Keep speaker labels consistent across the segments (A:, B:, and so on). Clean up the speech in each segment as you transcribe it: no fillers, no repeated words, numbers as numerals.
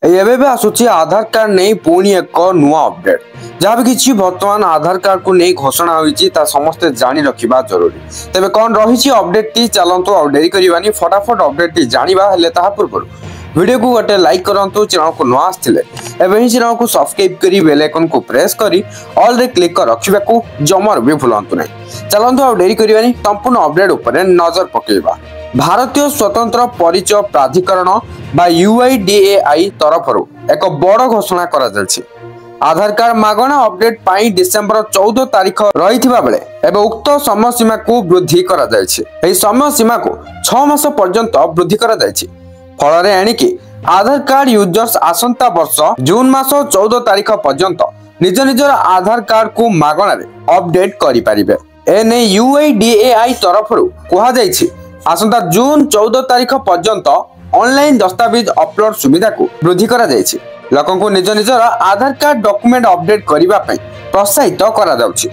A: ଏବେ ଆସୁଛି ଆଧାର କାର୍ଡ ନେଇ ପୁଣି ଏକ ନୂଆ ଅପଡେଟ୍। ଯାହା ବି କିଛି ବର୍ତ୍ତମାନ ଆଧାର କାର୍ଡକୁ ନେଇ ଘୋଷଣା ହୋଇଛି ତା ସମସ୍ତେ ଜାଣି ରଖିବା ଜରୁରୀ। ତେବେ କ'ଣ ରହିଛି ଅପଡେଟ୍ଟି, ଚାଲନ୍ତୁ ଆଉ ଡେରି କରିବାନି ଫଟାଫଟ ଅପଡେଟ୍ଟି ଜାଣିବା। ହେଲେ ତାହା ପୂର୍ବରୁ ଭିଡ଼ିଓକୁ ଗୋଟେ ଲାଇକ୍ କରନ୍ତୁ, ଚ୍ୟାନେଲକୁ ନୂଆ ଆସିଥିଲେ ଏବେ ହିଁ ଚ୍ୟାନେଲକୁ ସବସ୍କ୍ରାଇବ୍ କରି ବେଲ୍ ଆଇକନକୁ ପ୍ରେସ୍ କରି ଅଲ୍ରେ କ୍ଲିକ୍ କରି ରଖିବାକୁ ଜମାରୁ ବି ଭୁଲନ୍ତୁ ନାହିଁ। ଚାଲନ୍ତୁ ଆଉ ଡେରି କରିବାନି ସମ୍ପୂର୍ଣ୍ଣ ଅପଡେଟ୍ ଉପରେ ନଜର ପକାଇବା। ଭାରତୀୟ ସ୍ୱତନ୍ତ୍ର ପରିଚୟ ପ୍ରାଧିକରଣ বা UIDAI तरफरु एक बड़ घोषणा करा जायछि। आधार कार्ड मागणा अपडेट पाई डिसेंबर 14 तारीख रहिथिबा बेले एबे उक्त समय सीमा को वृद्धि करा जायछि। एही समय सीमा को 6 मास पर्यंत वृद्धि करा जायछि। फलरे एणिकी आधार कार्ड यूजर्स आसंता वर्ष जून मास 14 तारीख पर्यंत निज निजर आधार कार्ड को मागणा रे अपडेट करि परिबे। एने UIDAI तरफरु कोहा जायछि आसंता जून 14 तारीख पर्यंत ऑनलाइन दस्तावेज अपलोड सुविधा को वृद्धि करा जायछि। लोकन को निज निजर आधार कार्ड डॉक्यूमेंट अपडेट करिबा पई प्रोत्साहित करा जाउछि।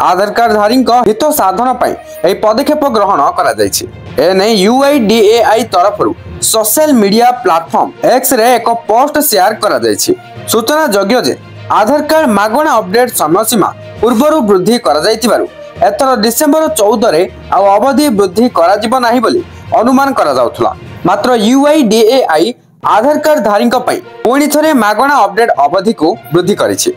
A: आधार कार्ड धारी हित साधन पई एही पदक्षेप ग्रहण करा जायछि। एने UIDAI तरफरु सोशल मीडिया प्लेटफॉर्म X रे एक पोस्ट शेयर करा जायछि। सूचना योग्य जे आधार कार्ड मागणा अपडेट समय सीमा पूर्वरु वृद्धि करा जायतिबारु एतर डिसेंबर 14 रे आ अवधि वृद्धि करा जिवो नाही बोली अनुमान करा जाउथला। मात्र UIDAI आधार कार्ड धारी पुणी थे मागणा अपडेट अवधि को वृद्धि करिछि।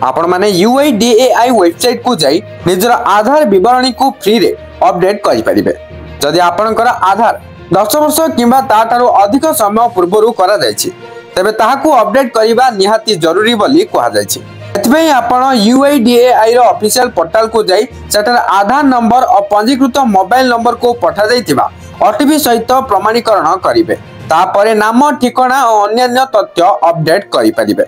A: आपण माने UIDAI वेबसाइट को जाई निजर आधार विवरणी को फ्री रे अपडेट करि परिबे। जदि आपणकर आधार 10 वर्ष किंबा ताठारु अधिक समय पूर्वरु करा जायछि तबे ताहाकू अपडेट करिबा निहाती जरूरी बोली कहा जायछि। एतबे आपण UIDAI रो ऑफिशियल पोर्टल को जाई सेटर आधार नंबर और पंजीकृत मोबाइल नंबर को पठा जायतिबा OTP सहित प्रमाणीकरण करिवे। तापरे नाम, ठिकाना और अन्य तथ्य अपडेट करि परिबे।